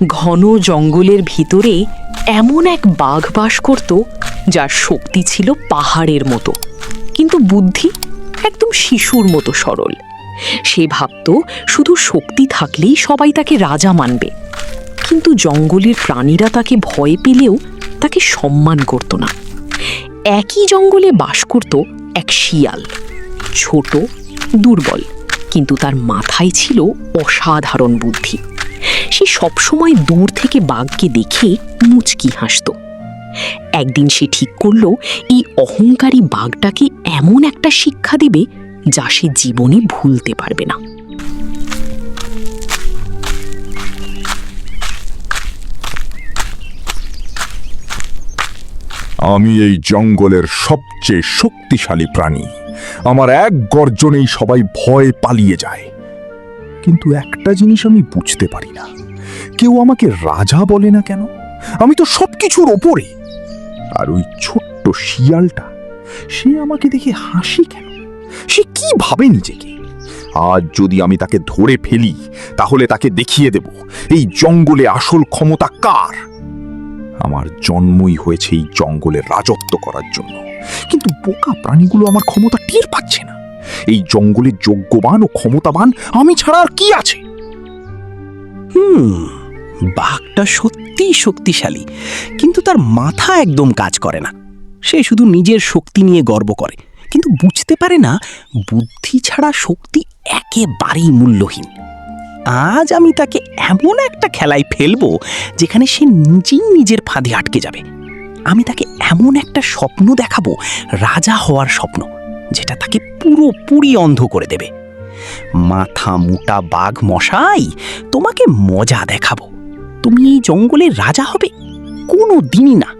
ঘন জঙ্গলের ভিতরে এমন এক বাঘ বাস করত যার শক্তি ছিল পাহাড়ের মতো, কিন্তু বুদ্ধি একদম শিশুর মতো সরল। সে ভাবত শুধু শক্তি থাকলেই সবাই তাকে রাজা মানবে, কিন্তু জঙ্গলের প্রাণীরা তাকে ভয় পেলেও তাকে সম্মান করত না। একই জঙ্গলে বাস করত এক শিয়াল, ছোট, দুর্বল, কিন্তু তার মাথায় ছিল অসাধারণ বুদ্ধি। সে সবসময় দূর থেকে বাঘকে দেখে মুচকি হাসত। একদিন সে ঠিক করল এই অহংকারী বাঘটাকে এমন একটা শিক্ষা দিবে যা সে জীবনে ভুলতে পারবে না। আমি এই জঙ্গলের সবচেয়ে শক্তিশালী প্রাণী। আমার এক গর্জনেই সবাই ভয় পালিয়ে যায়। কিন্তু একটা জিনিস আমি বুঝতে পারি না, কেউ আমাকে রাজা বলে না কেন? আমি তো সবকিছুর ওপরে। আর ওই ছোট্ট শিয়ালটা, সে আমাকে দেখে হাসি কেন? সে কি ভাবে নিজেকে? আজ যদি আমি তাকে ধরে ফেলি, তাহলে তাকে দেখিয়ে দেব এই জঙ্গলে আসল ক্ষমতা কার। আমার জন্মই হয়েছে এই জঙ্গলে রাজত্ব করার জন্য, কিন্তু বোকা প্রাণীগুলো আমার ক্ষমতা টের পাচ্ছে না। এই জঙ্গলে যোগ্যবান ও ক্ষমতাবান আমি ছাড়া আর কি আছে? বাঘটা সত্যিই শক্তিশালী, কিন্তু তার মাথা একদম কাজ করে না। সে শুধু নিজের শক্তি নিয়ে গর্ব করে, কিন্তু বুঝতে পারে না বুদ্ধি ছাড়া শক্তি একেবারেই মূল্যহীন। আজ আমি তাকে এমন একটা খেলায় ফেলবো যেখানে সে নিজেই নিজের ফাঁদে আটকে যাবে। আমি তাকে এমন একটা স্বপ্ন দেখাবো, রাজা হওয়ার স্বপ্ন, যেটা তাকে পুরোপুরি অন্ধ করে দেবে। মাথা মোটা বাঘ মশাই, তোমাকে মজা দেখাবো। তুমি এই জঙ্গলের রাজা হবে? কোনো দিনই না।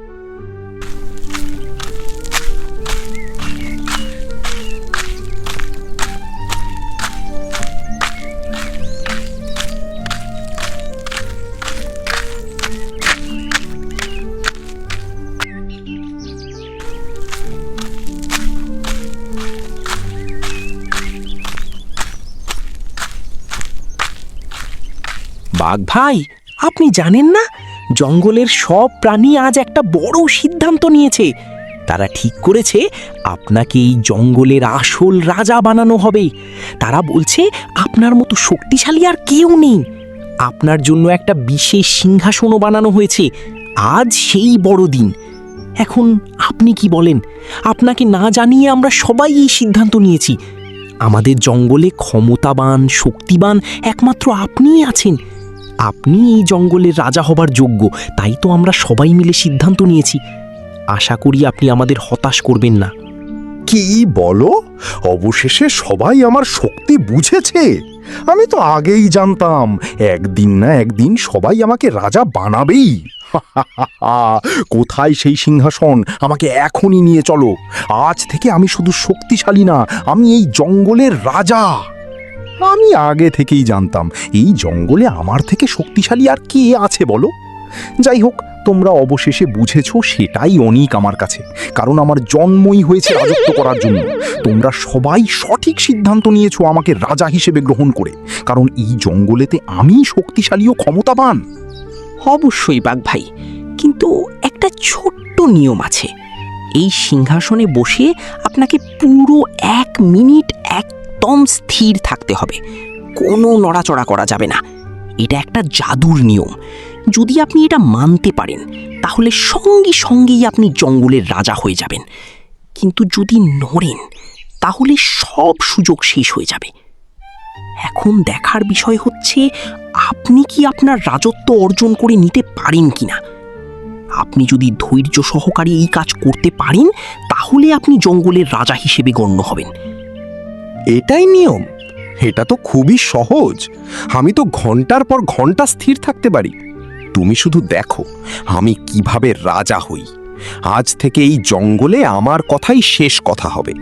বাঘ ভাই, আপনি জানেন না, জঙ্গলের সব প্রাণী আজ একটা বড় সিদ্ধান্ত নিয়েছে। তারা ঠিক করেছে আপনাকে এই জঙ্গলের আসল রাজা বানানো হবে। তারা বলছে আপনার মতো শক্তিশালী আর কেউ নেই। আপনার জন্য একটা বিশেষ সিংহাসনও বানানো হয়েছে। আজ সেই বড় দিন। এখন আপনি কি বলেন? আপনাকে না জানিয়ে আমরা সবাই এই সিদ্ধান্ত নিয়েছি। আমাদের জঙ্গলে ক্ষমতাবান, শক্তিবান একমাত্র আপনিই আছেন। আপনি এই জঙ্গলের রাজা হবার যোগ্য, তাই তো আমরা সবাই মিলে সিদ্ধান্ত নিয়েছি। আশা করি আপনি আমাদের হতাশ করবেন না। কি বলো? অবশেষে সবাই আমার শক্তি বুঝেছে। আমি তো আগেই জানতাম একদিন না একদিন সবাই আমাকে রাজা বানাবেই। কোথায় সেই সিংহাসন? আমাকে এখনই নিয়ে চলো। আজ থেকে আমি শুধু শক্তিশালী না, আমি এই জঙ্গলের রাজা। আমি আগে থেকেই জানতাম এই জঙ্গলে আমার থেকে শক্তিশালী আর কে আছে বলো? যাই হোক, তোমরা অবশেষে বুঝেছো, সেটাই অনেক আমার কাছে। কারণ আমার জন্মই হয়েছে রাজত্ব করার জন্য। তোমরা সবাই সঠিক সিদ্ধান্ত নিয়েছো আমাকে রাজা হিসেবে গ্রহণ করে, কারণ এই জঙ্গলেতে আমি শক্তিশালী ও ক্ষমতাবান। অবশ্যই বাঘ ভাই, কিন্তু একটা ছোট্ট নিয়ম আছে। এই সিংহাসনে বসে আপনাকে পুরো 1 মিনিট একদম স্থির থাকতে হবে। কোনো নড়াচড়া করা যাবে না। এটা একটা জাদুর নিয়ম। যদি আপনি এটা মানতে পারেন, তাহলে সঙ্গে সঙ্গেই আপনি জঙ্গলের রাজা হয়ে যাবেন। কিন্তু যদি নড়েন, তাহলে সব সুযোগ শেষ হয়ে যাবে। এখন দেখার বিষয় হচ্ছে আপনি কি আপনার রাজত্ব অর্জন করে নিতে পারেন কিনা। আপনি যদি ধৈর্য সহকারে এই কাজ করতে পারেন, তাহলে আপনি জঙ্গলের রাজা হিসেবে গণ্য হবেন। এটাই নিয়ম? এটা তো খুবই সহজ। আমি তো ঘন্টার পর ঘন্টা স্থির থাকতে পারি। তুমি শুধু দেখো আমি কিভাবে রাজা হই। আজ থেকে এই জঙ্গলে আমার কথাই শেষ কথা হবে।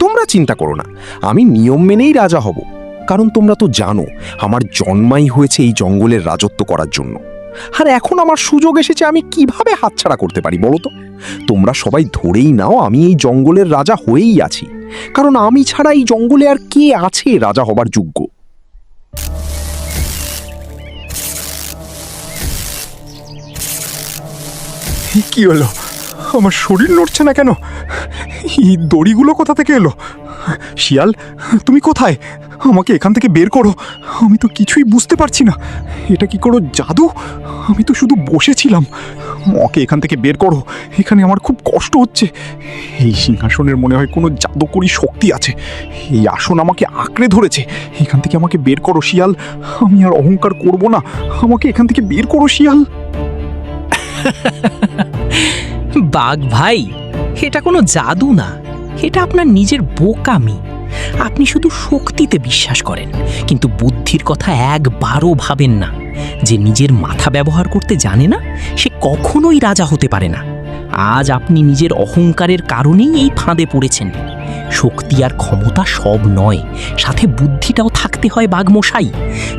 তোমরা চিন্তা করো না, আমি নিয়ম মেনেই রাজা হব। কারণ তোমরা তো জানো আমার জন্মাই হয়েছে এই জঙ্গলের রাজত্ব করার জন্য। আর এখন আমার সুযোগ এসেছে, আমি কিভাবে হাতছাড়া করতে পারি বলো তো? তোমরা সবাই ধরেই নাও আমি এই জঙ্গলের রাজা হয়েই আছি, কারণ আমি ছাড়া এই জঙ্গলে আর কে আছে রাজা হবার যোগ্য। কি হলো? আমার শরীর নড়ছে না কেন? এই দড়িগুলো কোথা থেকে এলো? শিয়াল, তুমি কোথায়? আমাকে এখান থেকে বের করো। আমি তো কিছুই বুঝতে পারছি না। এটা কি করো জাদু? আমি তো শুধু বসেছিলাম। ওকে এখান থেকে বের করো। এখানে আমার খুব কষ্ট হচ্ছে। এই সিংহাসনের মনে হয় কোনো জাদুকরী শক্তি আছে। এই আসন আমাকে আঁকড়ে ধরেছে। এখান থেকে আমাকে বের করো শিয়াল। আমি আর অহংকার করব না। আমাকে এখান থেকে বের করো শিয়াল। বাঘ ভাই, এটা কোনো জাদু না, এটা আপনার নিজের বোকামি। আপনি শুধু শক্তিতে বিশ্বাস করেন, কিন্তু বুদ্ধির কথা একবারও ভাবেন না। যে নিজের মাথা ব্যবহার করতে জানে না, সে কখনোই রাজা হতে পারে না। আজ আপনি নিজের অহংকারের কারণেই এই ফাঁদে পড়েছেন। শক্তি আর ক্ষমতা সব নয়, সাথে বুদ্ধিটাও থাকতে হয় বাঘমশাই।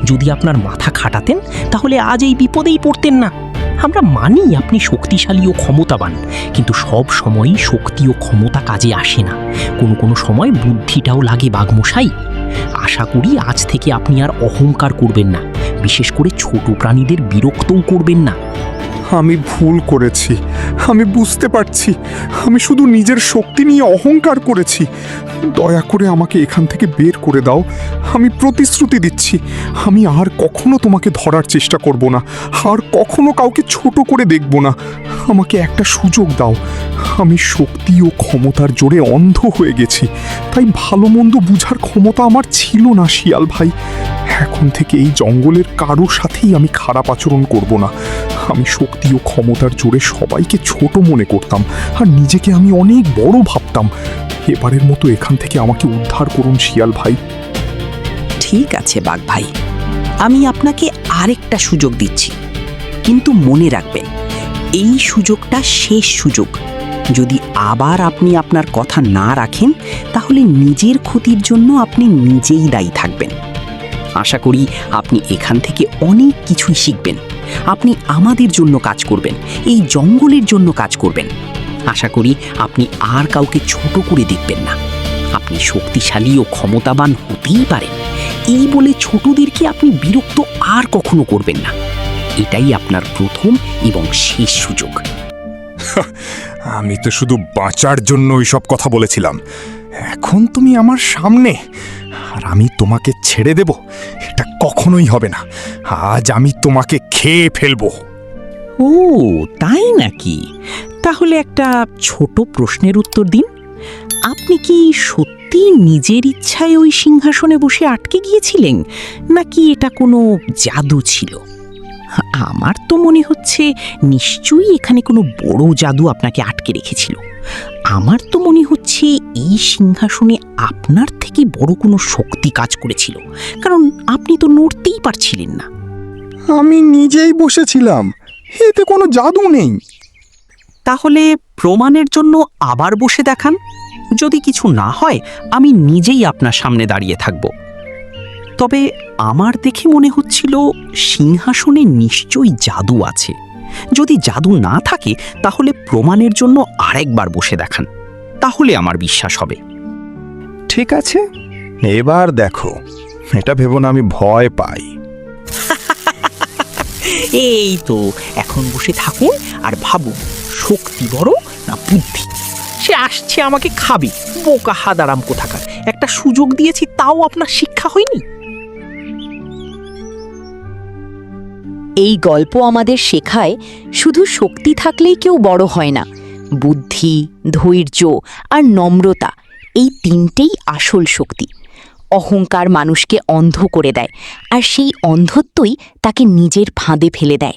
যদি আপনার মাথা খাটাতেন, তাহলে আজ এই বিপদেই পড়তেন না। আমরা মানি আপনি শক্তিশালী ও ক্ষমতাবান, কিন্তু সব সময়ই শক্তি ও ক্ষমতা কাজে আসে না। কোনো কোনো সময় বুদ্ধিটাও লাগে বাঘমশাই। আশা করি আজ থেকে আপনি আর অহংকার করবেন না, বিশেষ করে ছোট প্রাণীদের বিরক্তও করবেন না। আমি ভুল করেছি। আমি বুঝতে পারছি। আমি শুধু নিজের শক্তি নিয়ে অহংকার করেছি। দয়া করে আমাকে এখান থেকে বের করে দাও। আমি প্রতিশ্রুতি দিচ্ছি, আমি আর কখনো তোমাকে ধরার চেষ্টা করব না, আর কখনো কাউকে ছোট করে দেখব না। আমাকে একটা সুযোগ দাও। আমি শক্তি ও ক্ষমতার জোরে অন্ধ হয়ে গেছি, তাই ভালো মন্দ বুঝার ক্ষমতা আমার ছিল না শিয়াল ভাই। এখন থেকে এই জঙ্গলের কারোর সাথেই আমি খারাপ আচরণ করব না। আমি শক্তি ও ক্ষমতার জোরে সবাইকে ছোট মনে করতাম, আর নিজেকে আমি অনেক বড় ভাবতাম। এবারের মতো এখান থেকে আমাকে উদ্ধার করুন শিয়াল ভাই। ঠিক আছে বাঘ ভাই, আমি আপনাকে আরেকটা সুযোগ দিচ্ছি, কিন্তু মনে রাখবেন এই সুযোগটা শেষ সুযোগ। যদি আবার আপনি আপনার কথা না রাখেন, তাহলে নিজের ক্ষতির জন্য আপনি নিজেই দায়ী থাকবেন। আশা করি আপনি এখান থেকে অনেক কিছুই শিখবেন। আপনি আমাদের জন্য কাজ করবেন, এই জঙ্গলের জন্য কাজ করবেন। আশা করি আপনি আর কাউকে ছোট করে দেখবেন না। আপনি শক্তিশালী ও ক্ষমতাবান হতেই পারেন, এই বলে ছোটদেরকে আপনি বিরক্ত আর কখনো করবেন না। এটাই আপনার প্রথম এবং শেষ সুযোগ। আমি তো শুধু বাঁচার জন্য ওইসব কথা বলেছিলাম। এখন তুমি আমার সামনে, আর আমি তোমাকে ছেড়ে দেব? এটা কখনোই হবে না। আজ আমি তোমাকে খেয়ে ফেলবো। ও তাই নাকি? তাহলে একটা ছোট প্রশ্নের উত্তর দিন। আপনি কি সত্যি নিজের ইচ্ছায় ওই সিংহাসনে বসে আটকে গিয়েছিলেন, নাকি এটা কোনো জাদু ছিল? আমার তো মনে হচ্ছে নিশ্চয়ই এখানে কোনো বড় জাদু আপনাকে আটকে রেখেছিল। আমার তো মনে হচ্ছে এই সিংহাসনে আপনার থেকে বড় কোনো শক্তি কাজ করেছিল, কারণ আপনি তো নড়তেই পারছিলেন না। আমি নিজেই বসেছিলাম, এতে কোনো জাদু নেই। তাহলে প্রমাণের জন্য আবার বসে দেখান। যদি কিছু না হয়, আমি নিজেই আপনার সামনে দাঁড়িয়ে থাকব। তবে আমার দেখে মনে হচ্ছিল সিংহাসনে নিশ্চয়ই জাদু আছে। যদি জাদু না থাকে, তাহলে প্রমাণের জন্য আরেকবার বসে দেখান, তাহলে আমার বিশ্বাস হবে। ঠিক আছে, এবার দেখো। এটা ভেবো না আমি ভয় পাই। এই তো, এখন বসে থাকুন আর ভাবুন, শক্তি বড় না বুদ্ধি? সে আসছে আমাকে খাবে, বোকা হাদারাম কোথাকার। একটা সুযোগ দিয়েছি, তাও আপনার শিক্ষা হয়নি। এই গল্প আমাদের শেখায় শুধু শক্তি থাকলেই কেউ বড় হয় না। বুদ্ধি, ধৈর্য আর নম্রতা, এই তিনটেই আসল শক্তি। অহংকার মানুষকে অন্ধ করে দেয়, আর সেই অন্ধত্বই তাকে নিজের ফাঁদে ফেলে দেয়।